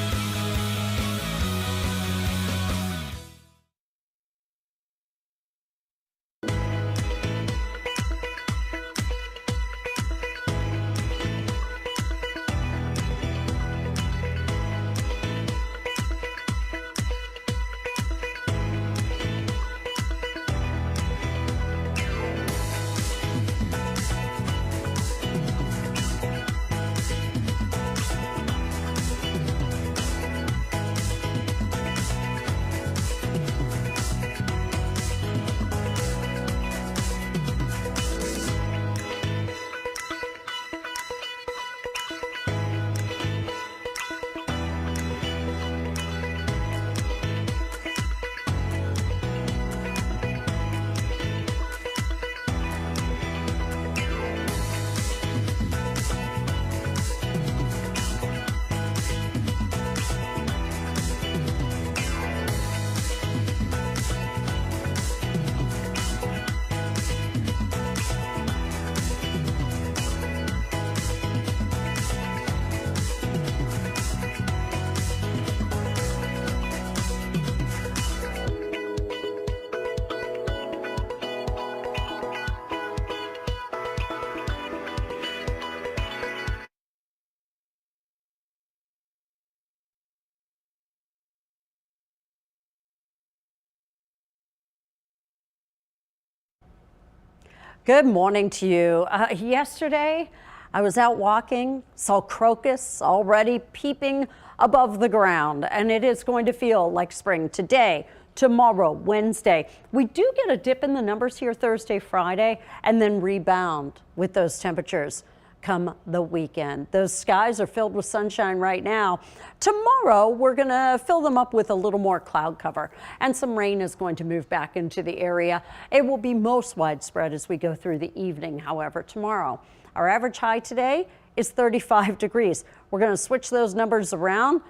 Good morning to you. Yesterday, I was out walking, saw crocus already peeping above the ground, and it is going to feel like spring today, tomorrow, Wednesday. We do get a dip in the numbers here Thursday, Friday, and then rebound with those temperatures come the weekend. Those skies are filled with sunshine right now. Tomorrow, we're going to fill them up with a little more cloud cover, and some rain is going to move back into the area. It will be most widespread as we go through the evening, however, tomorrow. Our average high today is 35 degrees. We're going to switch those numbers around.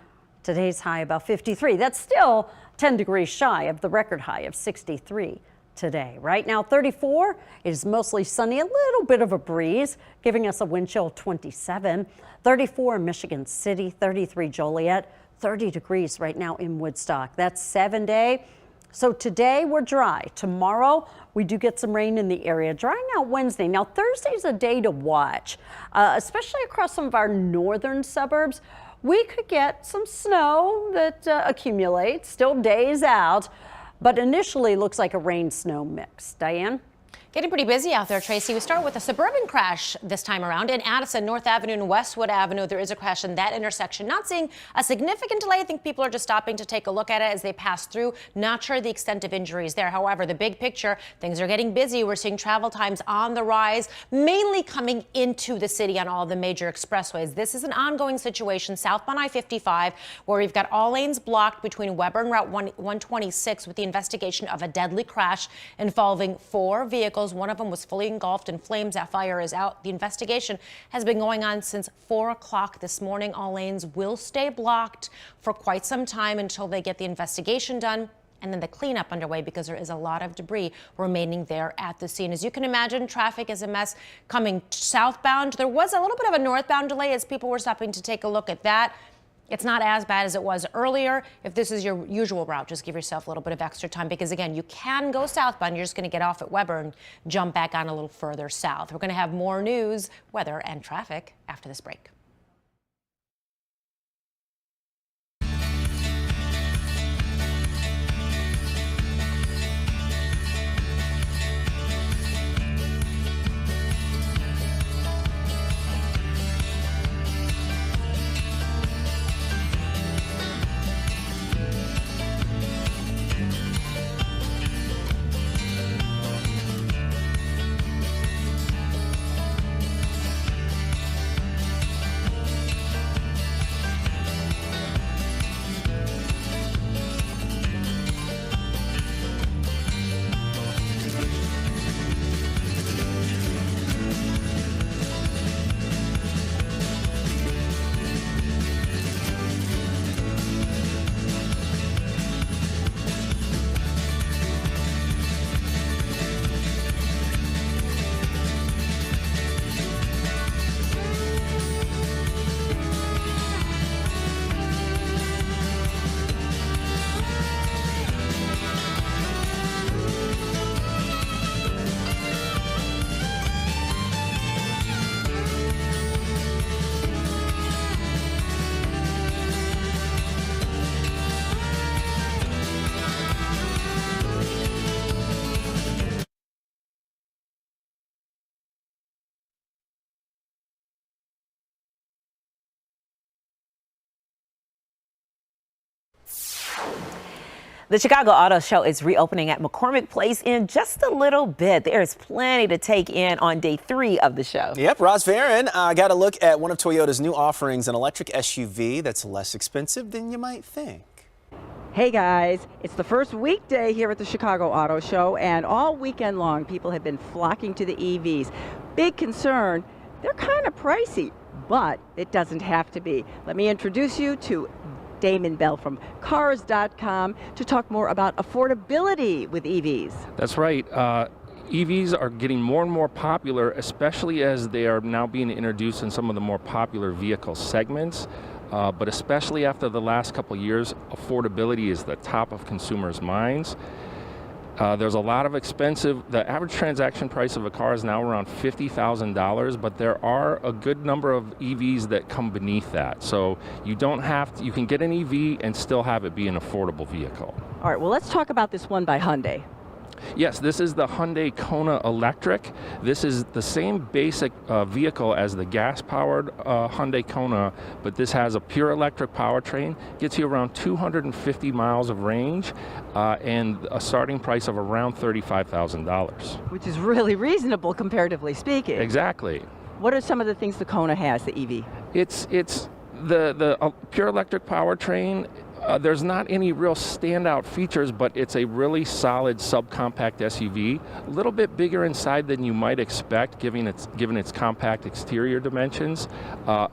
Today's high about 53. That's still 10 degrees shy of the record high of 63 today. Right now, 34. It is mostly sunny, a little bit of a breeze, giving us a wind chill of 27. 34 in Michigan City, 33 Joliet, 30 degrees right now in Woodstock. That's 7-day. So today we're dry. Tomorrow we do get some rain in the area. Drying out Wednesday. Now Thursday's a day to watch, especially across some of our northern suburbs. We could get some snow that accumulates, still days out, but initially looks like a rain-snow mix. Diane? Getting pretty busy out there, Tracy. We start with a suburban crash this time around in Addison, North Avenue and Westwood Avenue. There is a crash in that intersection. Not seeing a significant delay. I think people are just stopping to take a look at it as they pass through. Not sure the extent of injuries there. However, the big picture, things are getting busy. We're seeing travel times on the rise, mainly coming into the city on all the major expressways. This is an ongoing situation southbound I-55, where we've got all lanes blocked between Weber and Route 126 with the investigation of a deadly crash involving 4 vehicles. One of them was fully engulfed in flames. That fire is out. The investigation has been going on since 4 o'clock this morning. All lanes will stay blocked for quite some time until they get the investigation done and then the cleanup underway, because there is a lot of debris remaining there at the scene. As you can imagine, traffic is a mess coming southbound. There was a little bit of a northbound delay as people were stopping to take a look at that. It's not as bad as it was earlier. If this is your usual route, just give yourself a little bit of extra time, because again, you can go southbound. You're just going to get off at Weber and jump back on a little further south. We're going to have more news, weather, and traffic after this break. The Chicago Auto Show is reopening at McCormick Place in just a little bit. There's plenty to take in on day 3 of the show. Yep, Roz Varon got a look at one of Toyota's new offerings, an electric SUV that's less expensive than you might think. Hey guys, it's the first weekday here at the Chicago Auto Show, and all weekend long people have been flocking to the EVs. Big concern, they're kind of pricey, but it doesn't have to be. Let me introduce you to Damon Bell from Cars.com to talk more about affordability with EVs. That's right. EVs are getting more and more popular, especially as they are now being introduced in some of the more popular vehicle segments. But especially after the last couple of years, affordability is the top of consumers' minds. There's a lot of the average transaction price of a car is now around $50,000, but there are a good number of EVs that come beneath that. So you can get an EV and still have it be an affordable vehicle. All right, well, let's talk about this one by Hyundai. Yes, this is the Hyundai Kona Electric. This is the same basic vehicle as the gas-powered Hyundai Kona, but this has a pure electric powertrain, gets you around 250 miles of range, and a starting price of around $35,000. Which is really reasonable, comparatively speaking. Exactly. What are some of the things the Kona has, the EV? It's the pure electric powertrain. There's not any real standout features, but it's a really solid subcompact SUV. A little bit bigger inside than you might expect, given its compact exterior dimensions.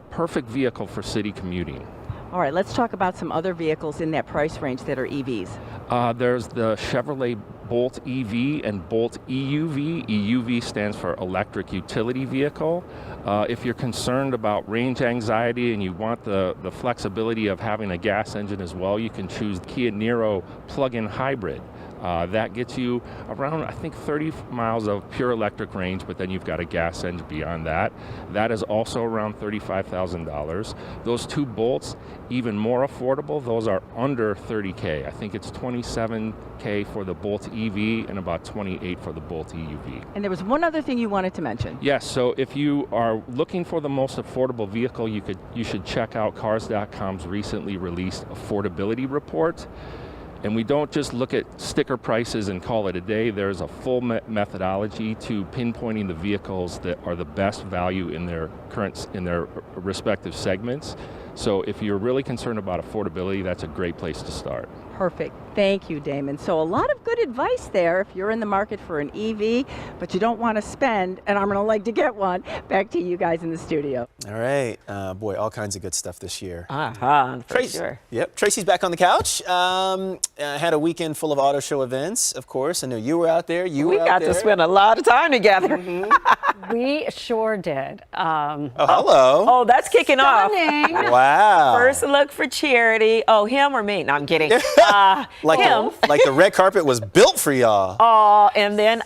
Perfect vehicle for city commuting. All right, let's talk about some other vehicles in that price range that are EVs. There's the Chevrolet Bolt EV and Bolt EUV. EUV stands for electric utility vehicle. If you're concerned about range anxiety and you want the flexibility of having a gas engine as well, you can choose Kia Niro plug-in hybrid. That gets you around, I think, 30 miles of pure electric range, but then you've got a gas engine beyond that. That is also around $35,000. Those two Bolts, even more affordable, those are under $30K. I think it's $27K for the Bolt EV and about $28 for the Bolt EUV. And there was one other thing you wanted to mention. Yes, so if you are looking for the most affordable vehicle, you should check out Cars.com's recently released affordability report. And we don't just look at sticker prices and call it a day. There's a full methodology to pinpointing the vehicles that are the best value in their respective segments. So if you're really concerned about affordability, that's a great place to start. Perfect. Thank you, Damon. So a lot of good advice there if you're in the market for an EV, but you don't want to spend an arm and a leg to get one. Back to you guys in the studio. All right. Boy, all kinds of good stuff this year. Tracy, sure. Yep. Tracy's back on the couch. Had a weekend full of auto show events, of course. I know you were out there. We got to spend a lot of time together. We sure did. Oh, hello. Oh, that's kicking off. Wow. First look for charity. Oh, him or me? No, I'm kidding. Like him. Like the red carpet was built for y'all. Oh, and then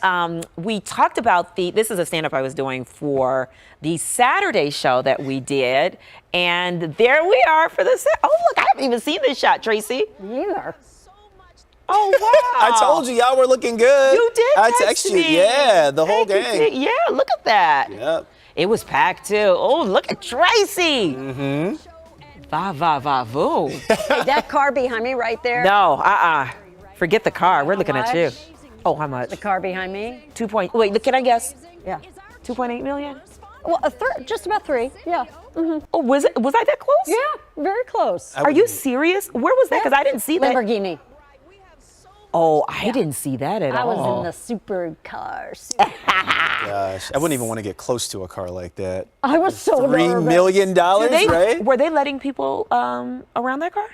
we talked about this is a stand-up I was doing for the Saturday show that we did. And there we are for the oh, look, I haven't even seen this shot, Tracy. Neither. Oh, wow. I told you y'all were looking good. You did I text you. me. Yeah, the whole gang. Yeah, look at that. Yep. It was packed, too. Oh, look at Tracy. Mm-hmm. Va-va-va-voo. Hey, that car behind me right there? No, forget the car. We're looking at you. Oh, how much? The car behind me? 2 point. Wait, can I guess? Yeah. 2.8 million? Well, just about 3. Yeah. Mm-hmm. Oh, was I that close? Yeah, very close. Are you serious? Where was that? Because I didn't see that. Lamborghini. Oh, I didn't see that at all. I was in the super car. Gosh, I wouldn't even want to get close to a car like that. I was so nervous. $3 million, right? Were they letting people around that car?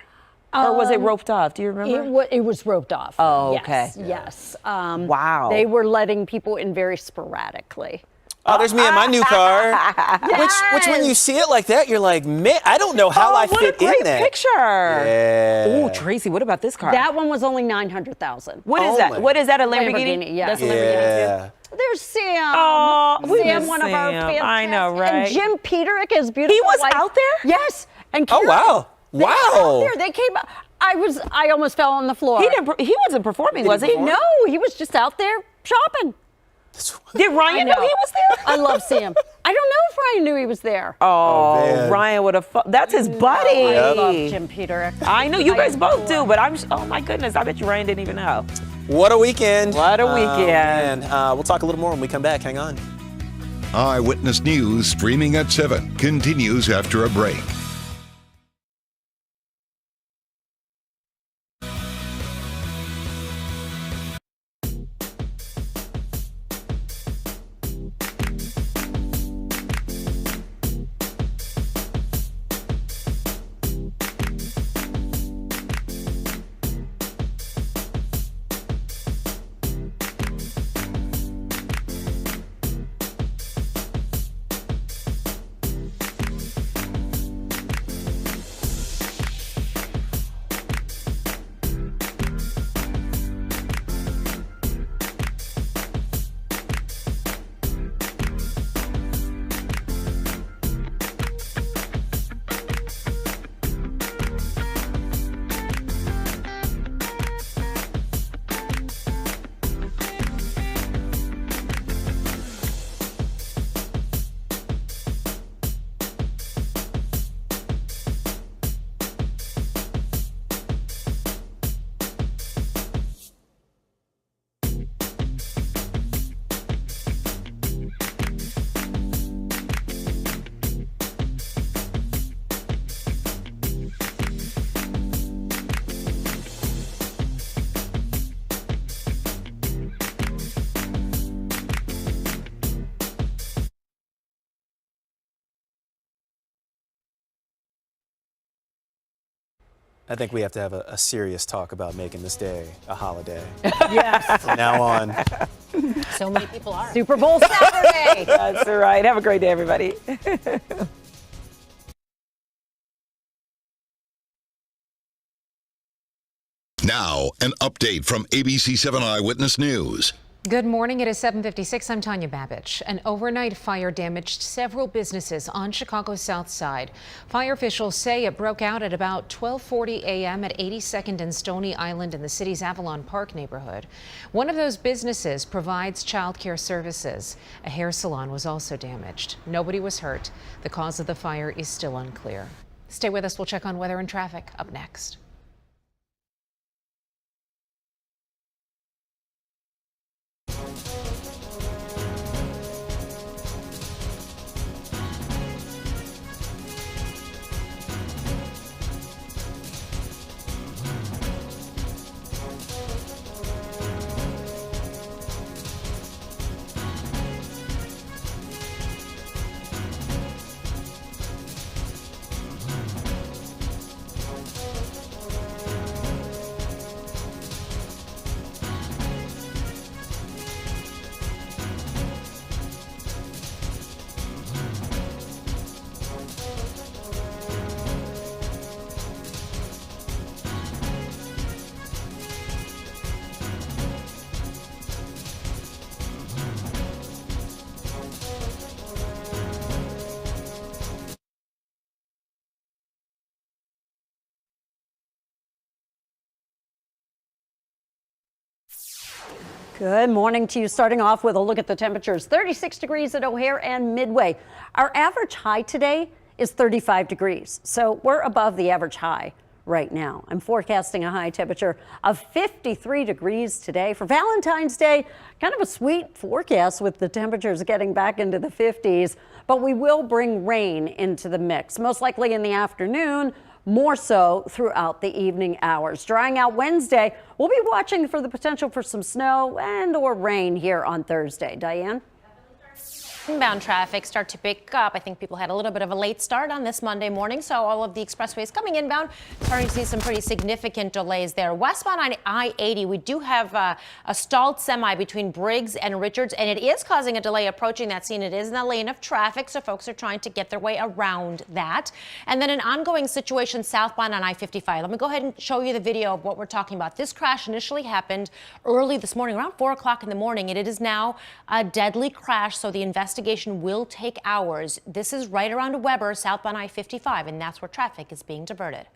Or was it roped off? Do you remember? It was roped off. Oh, yes, okay. Yes. Wow. They were letting people in very sporadically. Oh, there's me in my new car. Which when you see it like that, you're like, man, I don't know how I fit in that. What a great picture. Yeah. Oh, Tracy, what about this car? That one was only $900,000. What is that? What is that, a Lamborghini? Yeah. That's a Lamborghini. There's Sam. Oh, Sam, one of our fantastic. I know, right? And Jim Peterick, his beautiful He was wife. out there? Yes. And Oh, wow. They were out there. They came. I almost fell on the floor. He wasn't performing, was he? No, he was just out there shopping. Did Ryan know he was there? I love Sam. I don't know if Ryan knew he was there. Oh, Ryan would have. That's his buddy. I love Jim Peterick. I know you guys both do, but oh my goodness, I bet you Ryan didn't even know. What a weekend. What a weekend. Man. We'll talk a little more when we come back. Hang on. Eyewitness News streaming at 7 continues after a break. I think we have to have a serious talk about making this day a holiday. Yes. From now on. So many people are. Super Bowl Saturday. That's all right. Have a great day, everybody. Now, an update from ABC7 Eyewitness News. Good morning. It is 7:56. I'm Tanya Babich. An overnight fire damaged several businesses on Chicago's south side. Fire officials say it broke out at about 12:40 a.m. at 82nd and Stony Island in the city's Avalon Park neighborhood. One of those businesses provides child care services. A hair salon was also damaged. Nobody was hurt. The cause of the fire is still unclear. Stay with us. We'll check on weather and traffic up next. Good morning to you. Starting off with a look at the temperatures. 36 degrees at O'Hare and Midway. Our average high today is 35 degrees, so we're above the average high right now. I'm forecasting a high temperature of 53 degrees today. For Valentine's Day, kind of a sweet forecast with the temperatures getting back into the 50s, but we will bring rain into the mix, most likely in the afternoon, more so throughout the evening hours. Drying out Wednesday, we'll be watching for the potential for some snow and or rain here on Thursday. Diane? Inbound traffic start to pick up. I think people had a little bit of a late start on this Monday morning, so all of the expressways coming inbound, starting to see some pretty significant delays there. Westbound on I-80, we do have a stalled semi between Briggs and Richards, and it is causing a delay approaching that scene. It is in the lane of traffic, so folks are trying to get their way around that. And then an ongoing situation southbound on I-55. Let me go ahead and show you the video of what we're talking about. This crash initially happened early this morning, around 4 o'clock in the morning, and it is now a deadly crash, so the investigation will take hours. This is right around Weber, southbound I-55, and that's where traffic is being diverted.